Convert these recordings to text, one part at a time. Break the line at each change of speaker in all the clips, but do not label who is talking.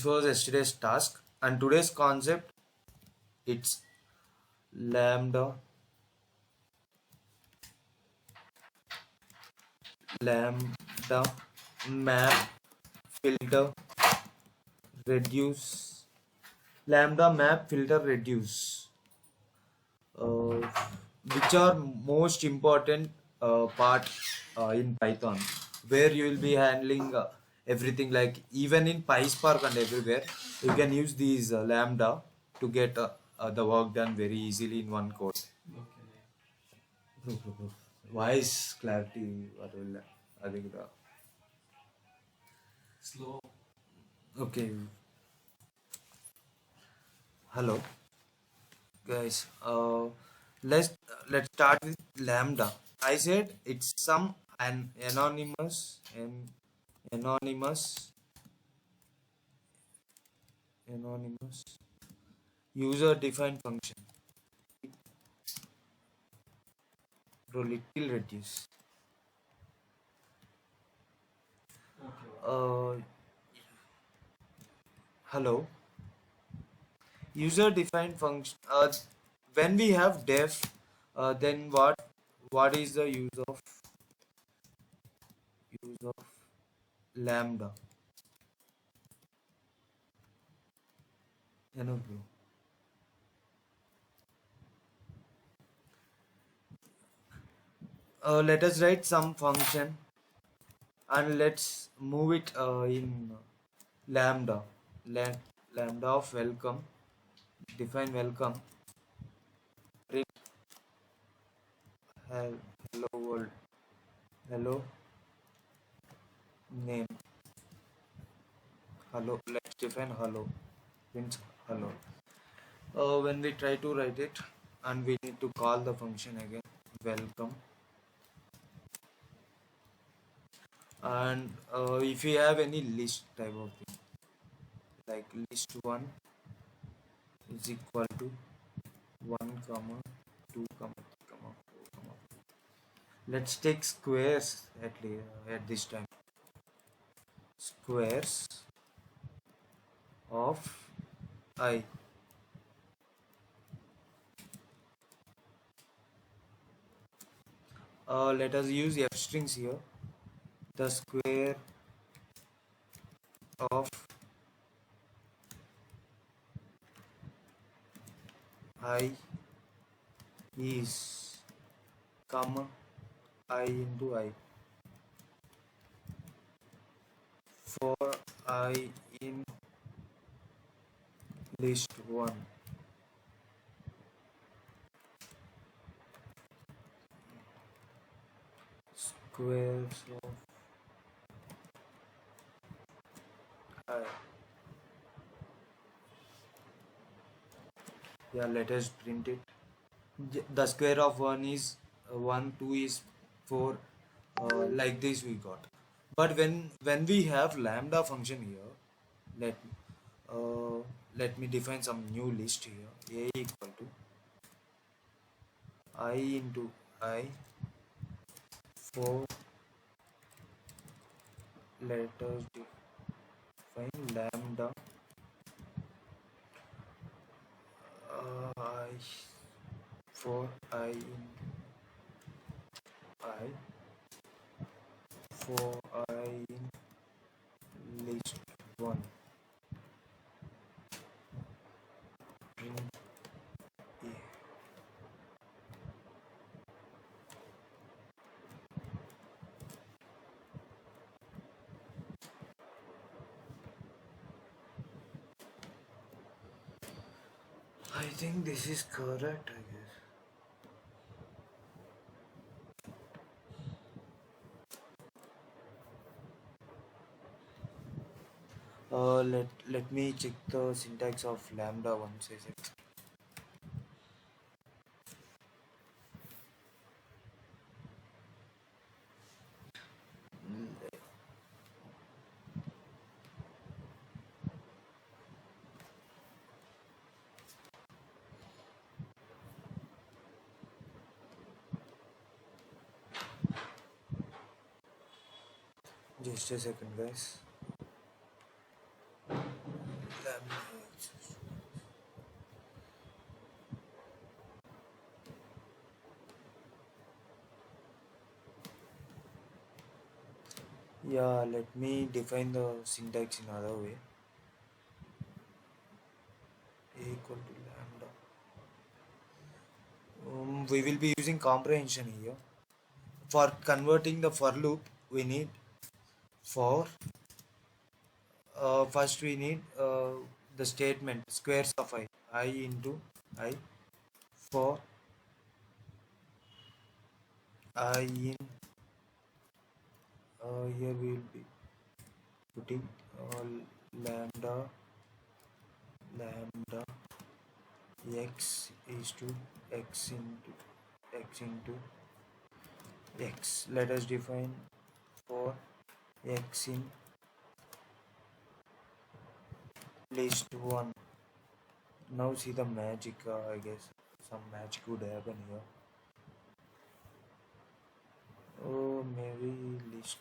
this was yesterday's task, and today's concept it's lambda lambda map filter reduce lambda map filter reduce, uh, which are most important part in Python, where you will be handling everything, like even in PySpark and everywhere you can use these lambda to get the work done very easily in one code. Voice clarity what will I think slow. Okay, hello guys, let's start with lambda. I said it's some an anonymous anonymous user defined function. Little reduce. uh Hello, user defined function. When we have def, then what is the use of lambda? You know, bro. Let us write some function and let's move it in lambda. Lambda of welcome. Define welcome. Print hello world. Hello name. Hello. Let's define hello. Print hello. When we try to write it, and we need to call the function again. Welcome. And if you have any list type of thing, like list 1 is equal to 1 comma 2 comma 3 comma 4 comma 5. Let's take squares at this time. Squares of I. Let us use f strings here. The square of I is comma I into I. For I in list 1, squares of I. Yeah, let us print it. The square of 1 is 1, 2 is 4, like this we got. But when we have lambda function here, let uh, let me define some new list here. A equal to I into I. For let us define lambda I for I in I for I in list 1. Print A. I think this is correct, I guess. Let me check the syntax of lambda once a second. Just a second, guys. Yeah, let me define the syntax in another way. A equal to lambda. We will be using comprehension here. For converting the for loop, we need for. First, we need the statement squares of I into I for I in. Here we will be putting lambda lambda x is to x into x. Let us define for x in list 1. Now see the magic. I guess some magic would happen here. Oh, maybe list.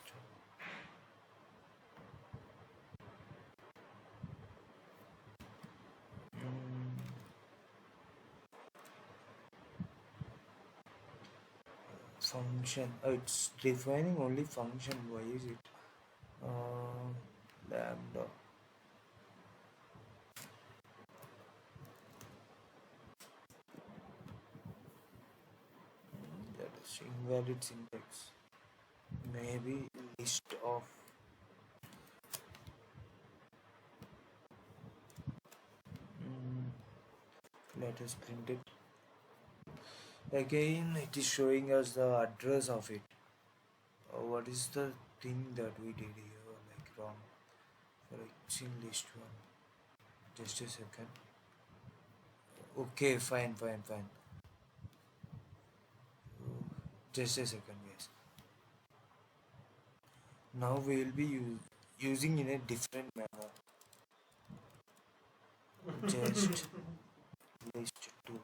Function. It's defining only function. Why is it? Lambda. That is invalid syntax. Maybe list of. Let us print it. Again, it is showing us the address of it. What is the thing that we did here? Like wrong. For X in list 1. Just a second. Okay, fine. Just a second, yes. Now we will be using in a different manner. Just list 2.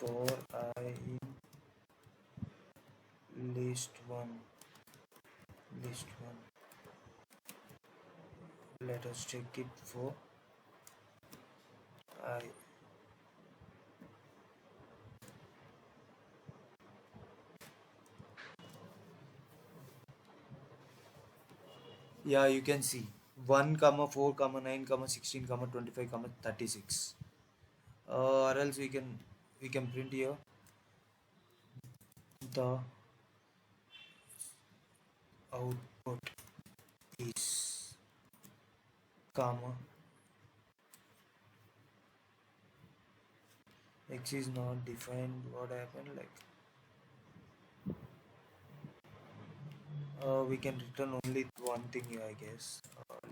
For I in list 1. Let us check it for I. Yeah, you can see 1 comma 4 comma 9 comma 16 comma 25 comma 36. Or else we can print here the output is comma x is not defined. What happened? Like we can return only one thing here, I guess.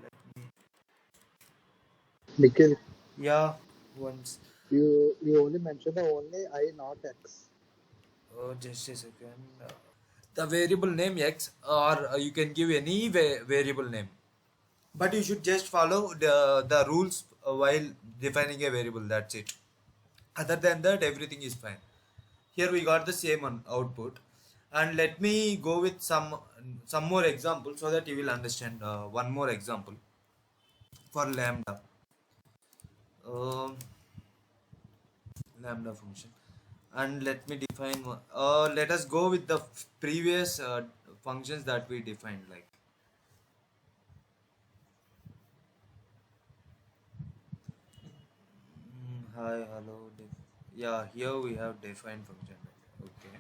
Let me.
Nikhil,
Yeah, once.
you only mentioned the only I, not X.
Just a second. The variable name x, or you can give any variable name, but you should just follow the rules while defining a variable. That's it. Other than that, everything is fine. Here we got the same output, and let me go with some more examples so that you will understand. One more example for lambda. Um, Lambda function, and let me define one. Let us go with the previous functions that we defined, like hi, hello. Yeah, here we have defined function. Okay,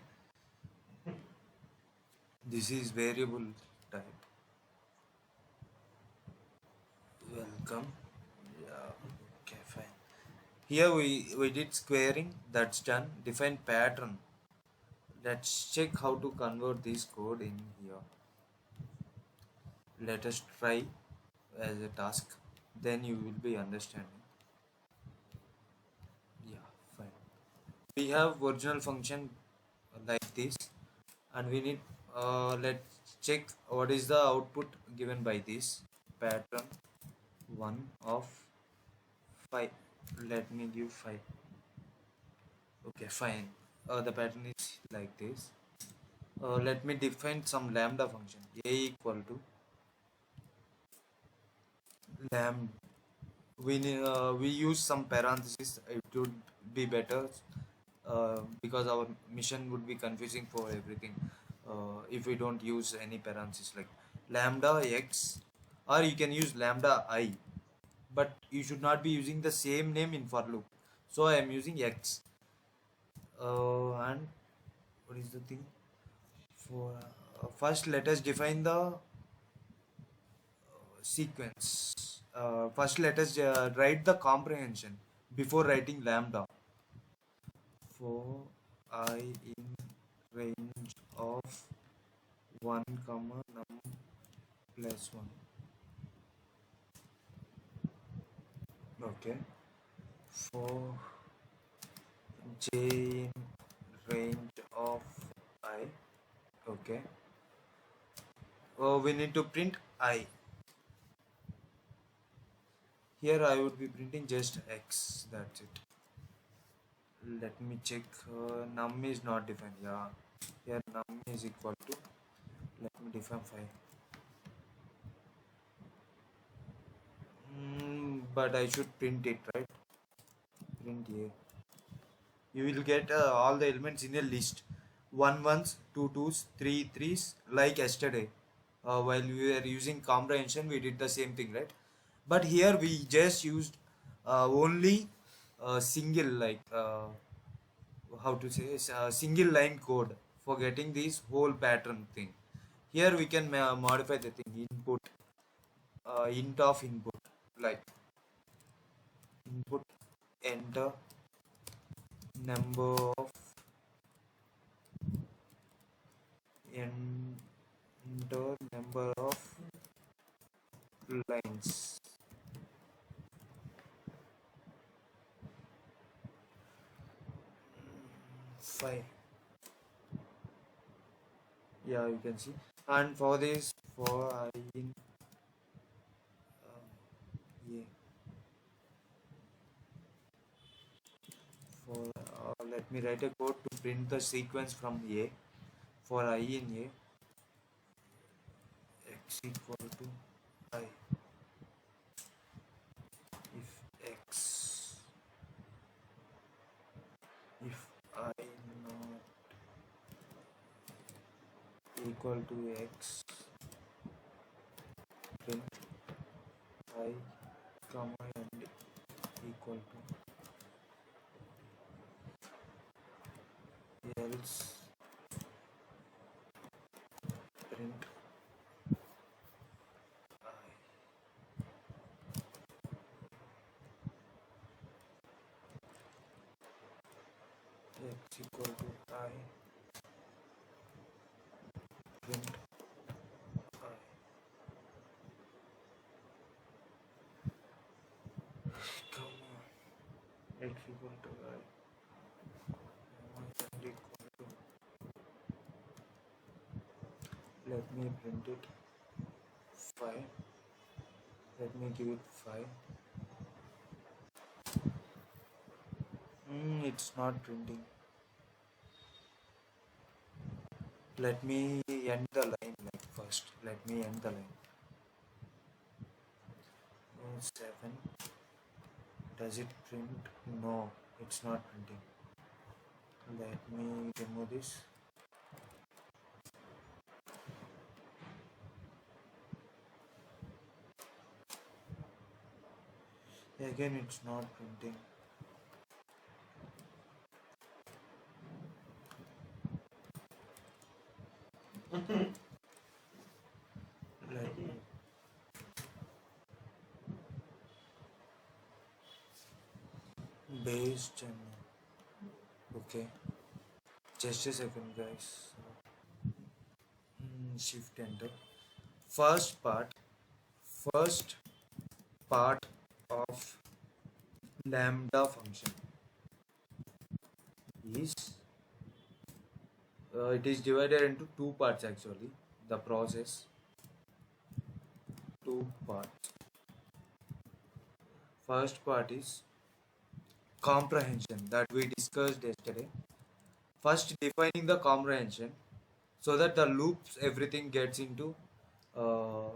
this is variable type. Welcome. Yeah, okay, fine. Here we did squaring. That's done. Define pattern. Let's check how to convert this code in here. Let us try as a task. Then you will be understanding. Yeah, fine. We have original function like this, and we need let's check what is the output given by this pattern 1 of 5. Let me give 5. Okay, fine. The pattern is like this. Let me define some lambda function. A equal to lambda. We use some parentheses. It would be better because our mission would be confusing for everything if we don't use any parentheses like lambda x, or you can use lambda I, but you should not be using the same name in for loop. So I am using x. And what is the thing for first let us define the sequence. First let us write the comprehension before writing lambda. For I in range of 1 comma num plus 1. Okay. For j in range of I. Okay. We need to print I. Here I would be printing just x. That's it. Let me check. Num is not defined. Yeah. Here num is equal to. Let me define 5. But I should print it, right? Print A. You will get all the elements in a list. 1 ones, 2 twos, 3 threes, like yesterday. While we were using comprehension, we did the same thing, right? But here we just used only single, like how to say, single line code for getting this whole pattern thing. Here we can modify the thing input, int of input, like input enter number of enter number of lines. 5. Yeah, you can see. And for this, for I in yeah, for let me write a code to print the sequence from A. For I in A, x equal to I. If x, if I not equal to x, print I comma and equal to, else print I. X equal to I, print I. Come on. X equal to I, and equal to, let me print it 5. Let me give it 5. It's not printing. Let me end the line like first. Let me end the line. 7. Does it print? No, it's not printing. Let me remove this. Again, it's not printing. Let me. Base channel. Okay. Just a second, guys. Shift enter. First part. First part of lambda function is it is divided into two parts actually. the process, two parts. First part is comprehension that we discussed yesterday. First, defining the comprehension so that the loops everything gets into uh,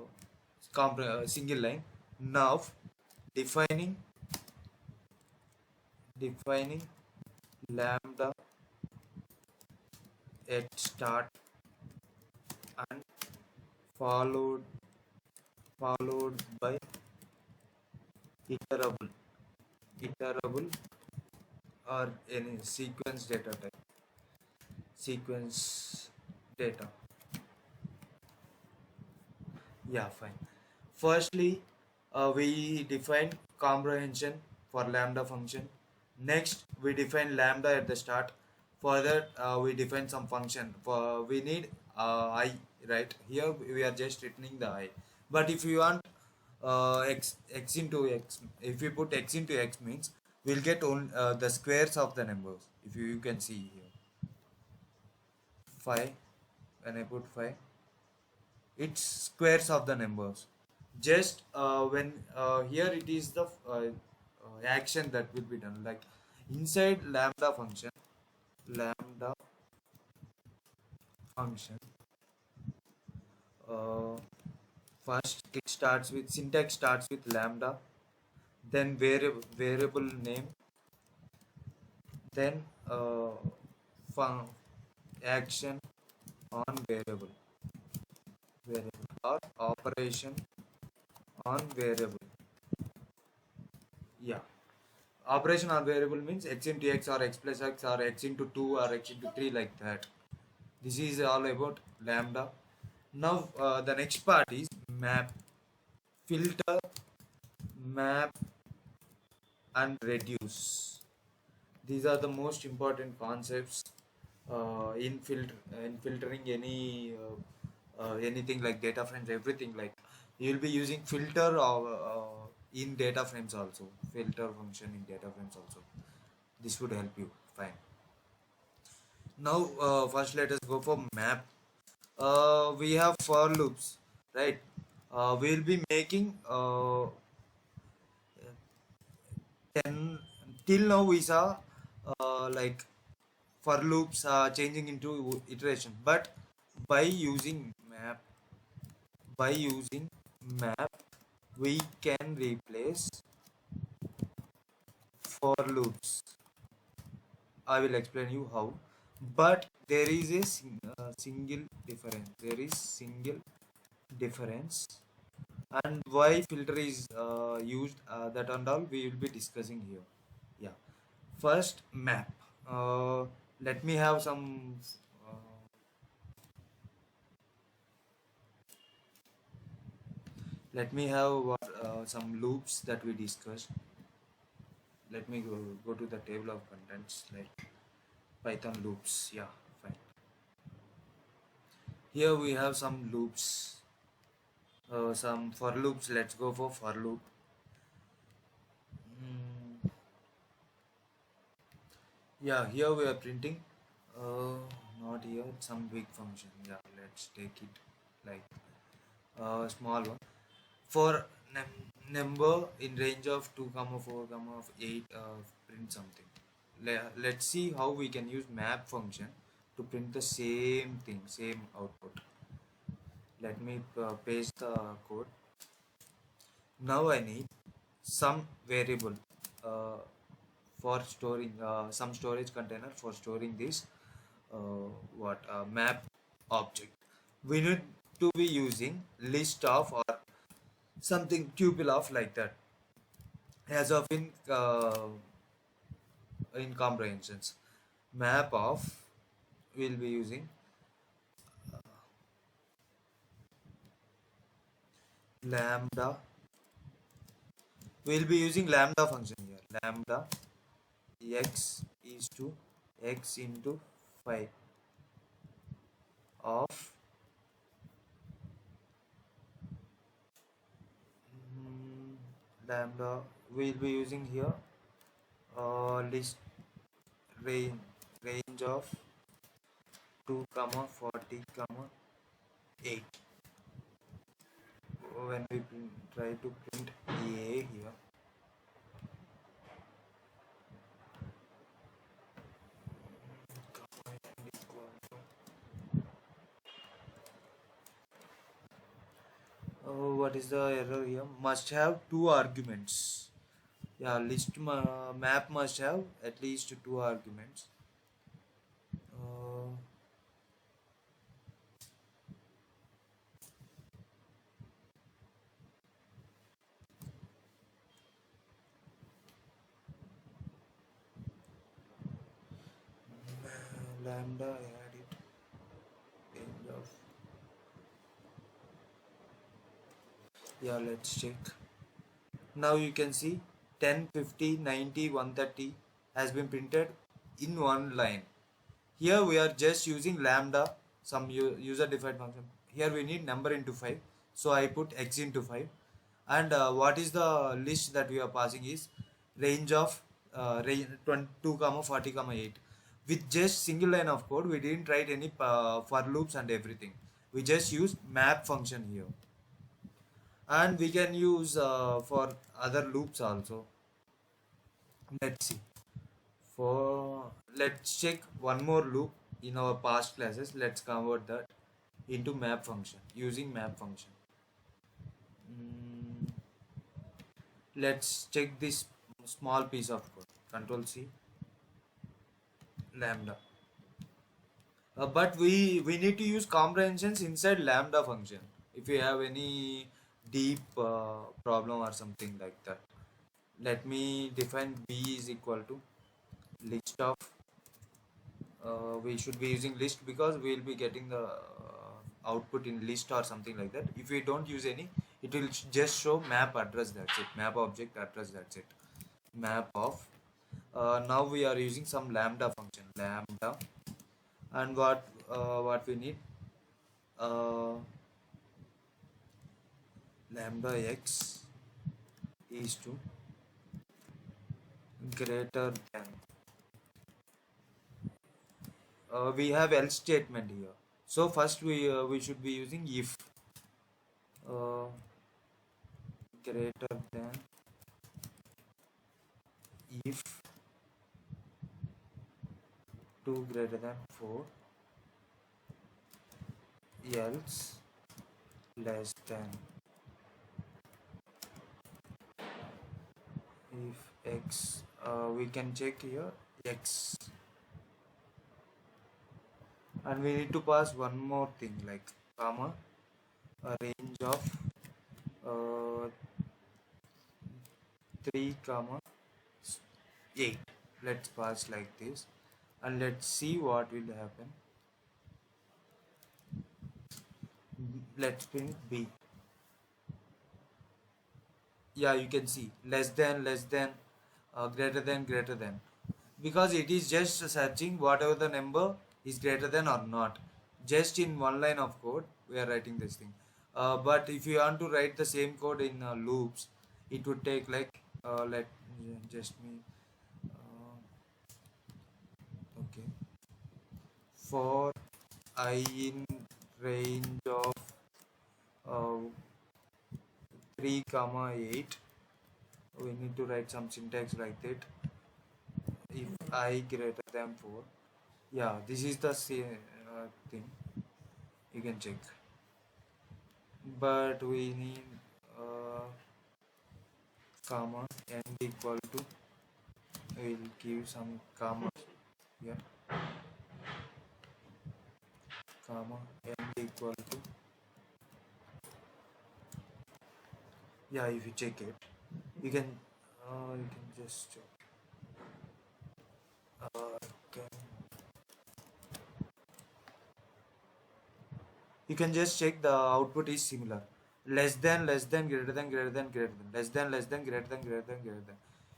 single line. Now, defining defining lambda at start and followed by iterable iterable or any sequence data. Yeah, fine. Firstly, we define comprehension for lambda function. Next, we define lambda at the start. Further, we define some function. For we need I, right? Here we are just returning the I. But if you want x into x, if we put x into x means we'll get the squares of the numbers. If you can see here, 5. When I put 5, it's squares of the numbers. Just when here it is the action that will be done, like inside lambda function, uh, first it starts with syntax starts with lambda, then variable name, then fun action on variable or operation on variable. Yeah, operation on variable means x into x or x plus x or x into 2 or x into 3, like that. This is all about lambda. Now the next part is map, filter, map and reduce. These are the most important concepts in filtering anything like data frames, everything. Like you'll be using filter or in data frames also, filter function in data frames also. This would help you. Fine. Now first let us go for map. We have for loops, right? We'll be making 10 till now we saw like for loops changing into iteration, but by using map by using map we can replace for loops. I will explain you how, but there is a single difference. There is single difference, and why filter is used, that and all we will be discussing here. Yeah, first map. uh, let me have some uh, let me have some loops that we discussed. Let me go to the table of contents, like python loops. Yeah, fine. Here we have some loops, some for loops. Let's go for loop. Mm, yeah, here we are printing. Not here, some big function. Yeah, let's take it like small one. For number in range of 2 comma 4 comma of 8, print something. Let's see how we can use map function to print the same thing, same output. Let me paste the code. Now I need some variable uh, for storing some storage container for storing this map object. We need to be using list of or something tuple of, like that, as of in comprehensions. Map of, we'll be using lambda. We'll be using lambda function here. Lambda x is to x into 5 of lambda. We'll be using here list range of 2 comma 40 comma 8. When we try to print A here, what is the error here? Must have two arguments. Yeah, map must have at least two arguments. Uh, Lambda add it end of. Yeah, let's check. Now you can see 10, 50, 90, 130 has been printed in one line. Here we are just using lambda, some user defined function. Here we need number into 5. So I put x into 5. And what is the list that we are passing is range of range 22 comma 40 comma 8. With just single line of code, we didn't write any for loops and everything. We just use map function here. And we can use for other loops also. Let's see. Let's check one more loop in our past classes. Let's convert that into map function using map function. Let's check this small piece of code. Control C, lambda. But we need to use comprehensions inside lambda function if you have any deep problem or something like that. Let me define b is equal to list of. We should be using list because we will be getting the output in list or something like that. If we don't use any, it will just show map address, that's it. Map object address, that's it. Map of. Now we are using some lambda function, lambda. And what we need, lambda x is to greater than. We have else statement here. So first we should be using if greater than, if 2 greater than 4, else less than. If x, we can check here x, and we need to pass one more thing like comma, a range of 3 comma 8. Let's pass like this and let's see what will happen. Let's print b. Yeah, you can see less than, greater than, because it is just searching whatever the number is greater than or not. Just in one line of code we are writing this thing. But if you want to write the same code in loops, it would take like let just me okay, for I in range of 3 comma 8, we need to write some syntax like that. If I greater than 4, yeah, this is the same thing, you can check. But we need comma and equal to, we'll give some comma here, comma and equal to, yeah, if you check it, you can just check. Can, you can just check the output is similar. Less than, greater than, greater than, greater than, less than, greater than, greater than, greater than.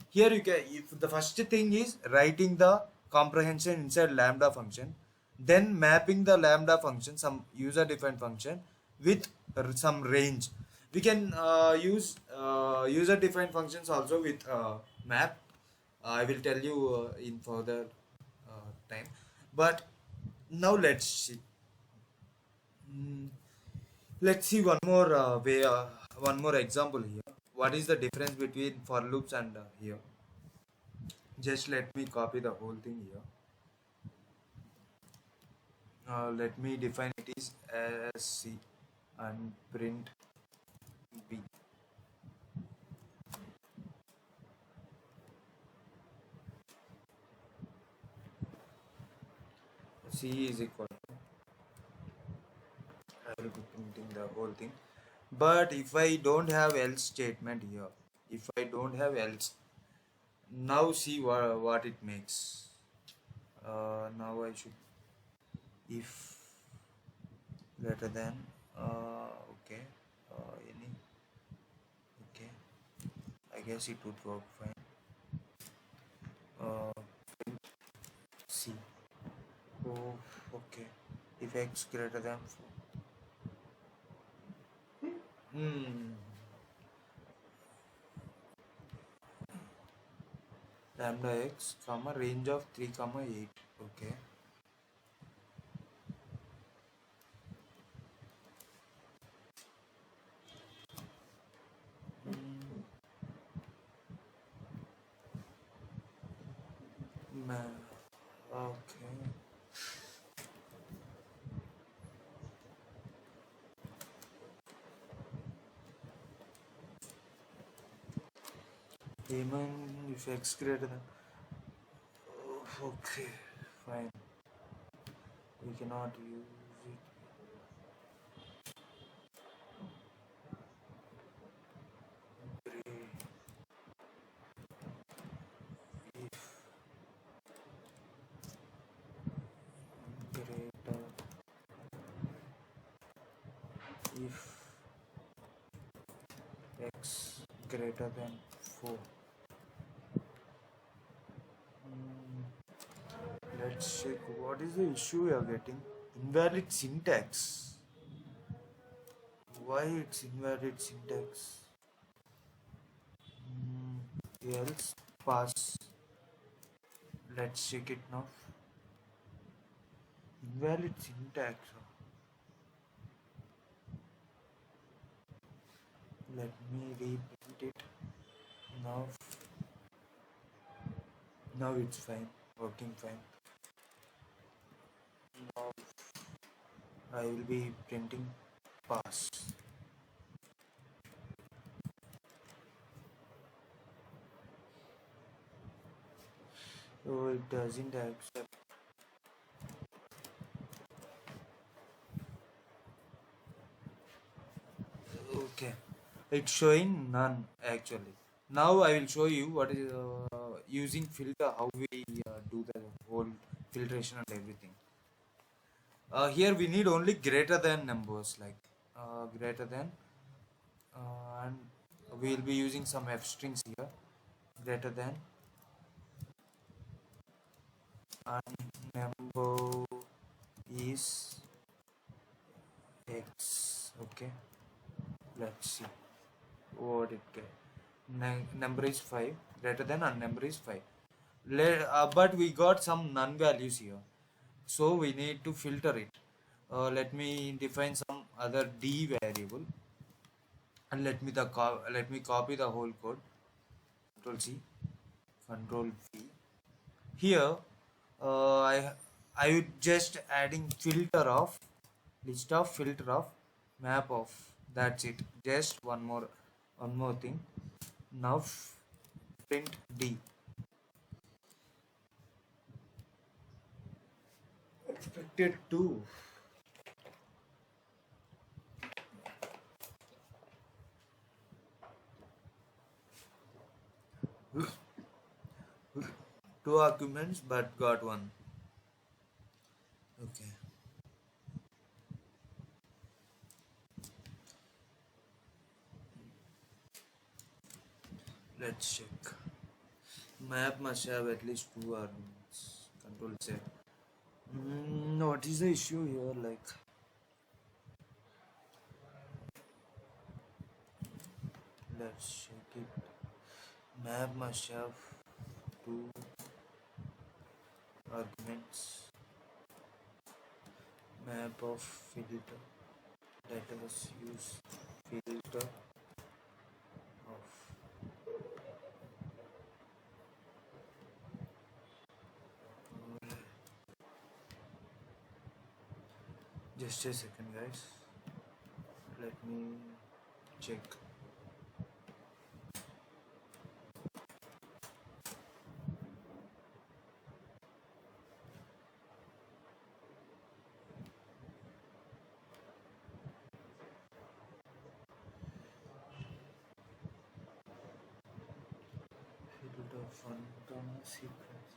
Here you can, if the first thing is writing the comprehension inside lambda function, then mapping the lambda function, some user defined function with some range. We can use user defined functions also with map. I will tell you in further time. But now let's see. Let's see one more one more example here. What is the difference between for loops and here? Just let me copy the whole thing here. Let me define it is as C and print B. C is equal to, I will be printing the whole thing. But if I don't have else statement here, if I don't have else, now see what it makes. Now I should, if greater than, okay, any, okay, I guess it would work fine. Print C. Oh, okay. If x greater than 4. Lambda x comma range of 3 comma 8. Okay. Okay. Even if x greater than, okay, fine. We cannot use it. If greater, if x greater than 4. Let's check what is the issue we are getting. Invalid syntax. Why it's invalid syntax? Else pass. Let's check it now. Invalid syntax. Let me reprint it now. Now it's fine, working fine. Now I will be printing pass. So it doesn't accept. Okay, it's showing none actually. Now I will show you what is using filter, how we do the whole filtration and everything. Here we need only greater than numbers, like greater than, and we will be using some f strings here. Greater than, and number is x. Okay, let's see what it get. Number is 5, greater than, and number is 5. But we got some none values here, so we need to filter it. Let me define some other d variable, and let me copy the whole code. Control C, Control V. Here I would just adding filter of, list of filter of, map of. That's it. Just one more thing. Now print D. Expected to. Two arguments but got one. Okay. Let's check. Map must have at least two arguments. Control Z. What is the issue here? Like, let's check it. Map must have two arguments. Map of filter. let us use filter of just a second, guys. Let me check. Filter phantom sequence.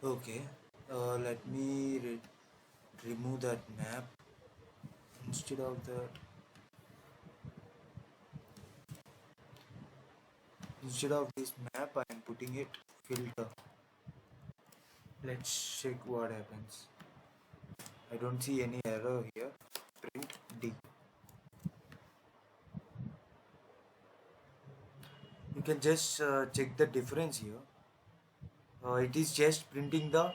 Okay, let me remove that map. Instead of this map, I am putting it filter. Let's check what happens. I don't see any error here. Print D. You can just check the difference here. It is just printing the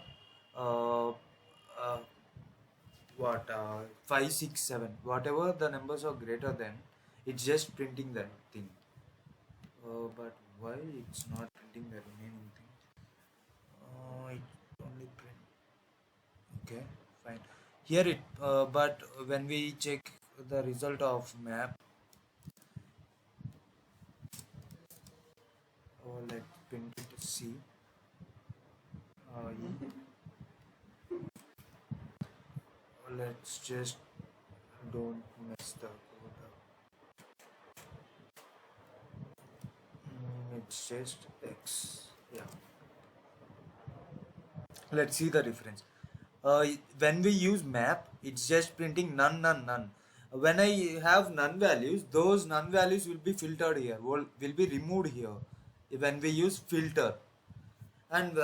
uh, uh, 5 6 7, whatever the numbers are greater than, it's just printing that thing. But why it's not printing the remaining thing? It only print. Okay, fine. Here it but when we check the result of map, let's print it C. Let's just don't mess the code up. It's just X. Yeah. Let's see the difference. When we use map, it's just printing none, none, none. When I have none values, those none values will be filtered here, will be removed here when we use filter. And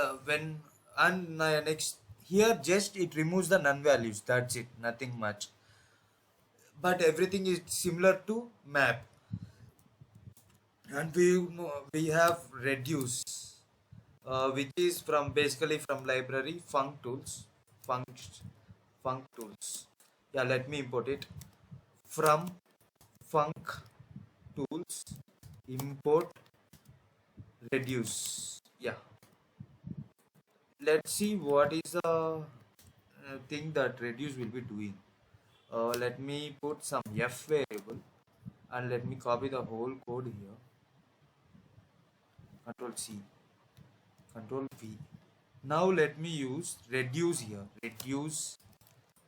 next here, just it removes the none values. That's it, nothing much. But everything is similar to map. And we have reduce, which is from basically from library Functools. Functools. Yeah, let me import it from Functools. Import reduce. Yeah. Let's see what is the thing that reduce will be doing. Let me put some f variable and let me copy the whole code here. Control C, Control V. Now let me use reduce here. Reduce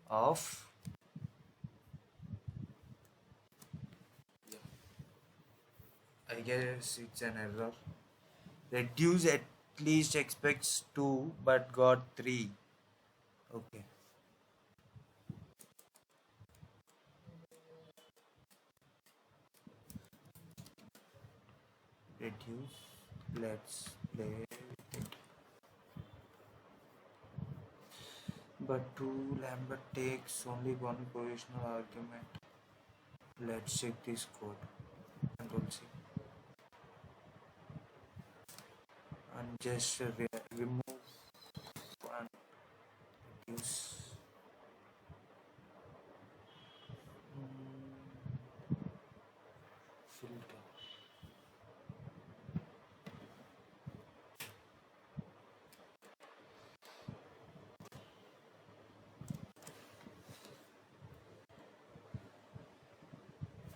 of, I guess it's an error. Reduce at least expects 2 but got 3. Okay. Reduce. Let's play with it. But 2 lambda takes only one positional argument. Let's check this code. Control C. And just remove and reduce. Filter.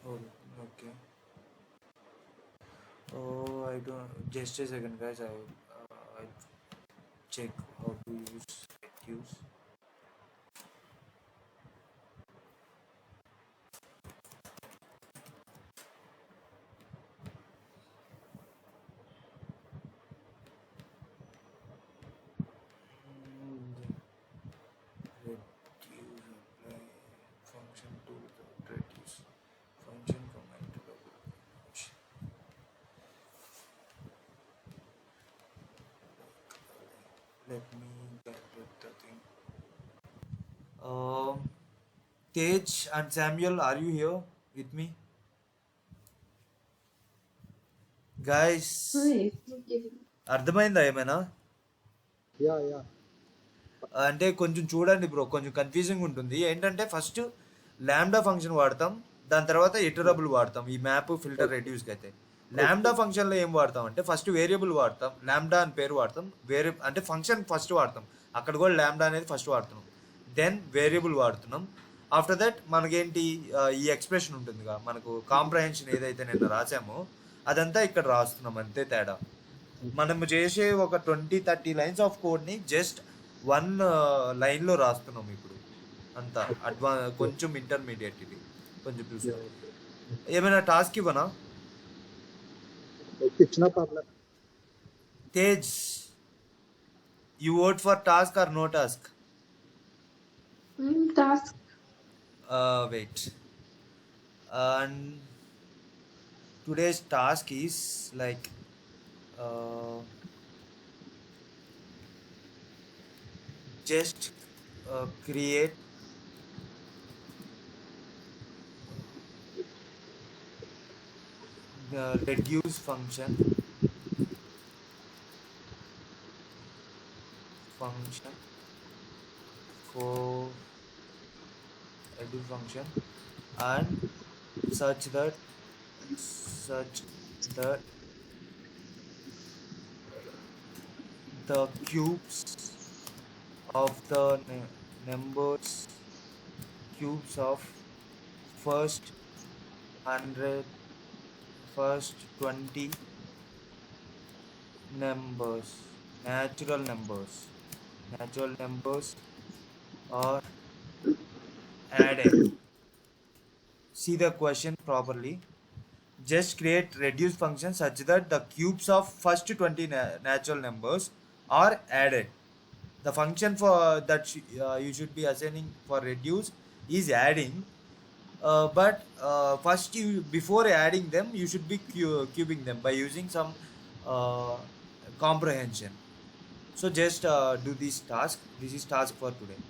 Oh, okay. Oh, I don't. Just a second, guys. I check how to use reduce. Reduce apply function to the reduce function command to double. Let me calculate the thing. Tej and Samuel, are you here with me? Guys, అర్థమైందా ఏమైనా?
Yeah, yeah.
అంటే కొంచెం చూడండి bro, కొంచెం confusing ఉంటుంది. ఏంటంటే first ల్యాండా function వాడతాం, దాని తర్వాత ఇటరబుల్ వాడతాం ఈ మ్యాప్ ఫిల్టర్ రెడ్యూస్కి అయితే. ల్యాండా ఫంక్షన్లో ఏం వాడతాం అంటే ఫస్ట్ వేరియబుల్ వాడతాం, ల్యాండా అని పేరు వాడతాం, అంటే ఫంక్షన్ ఫస్ట్ వాడతాం, అక్కడ కూడా ల్యాండా అనేది ఫస్ట్ వాడుతున్నాం, దెన్ వేరియబుల్ వాడుతున్నాం. ఆఫ్టర్ దట్ మనకేంటి ఈ ఎక్స్ప్రెషన్ ఉంటుందిగా, మనకు కాంప్రహెన్షన్ ఏదైతే నేను రాసామో అదంతా ఇక్కడ రాస్తున్నాం, అంతే తేడా. మనం చేసే ఒక 20-30 లైన్స్ ఆఫ్ కోడ్ని జస్ట్ 1 లైన్లో రాస్తున్నాం ఇప్పుడు, అంతా కొంచెం ఇంటర్మీడియట్ ఇది, కొంచెం చూసుకో. ఏమైనా టాస్క్ ఇవ్వనా
ఇచ్చినా పర్లేదు.
Tej, you vote for task or no task?
Task.
Wait. And today's task is like just create the reduce function for reduce function and such that the cubes of the numbers, cubes of first 100, first 20 numbers, natural numbers are added. See the question properly. Just create reduce function such that the cubes of first 20 natural numbers are added. The function for that you should be assigning for reduce is adding, but first before adding them you should be cubing them by using some comprehension. So just do this task. This is task for today.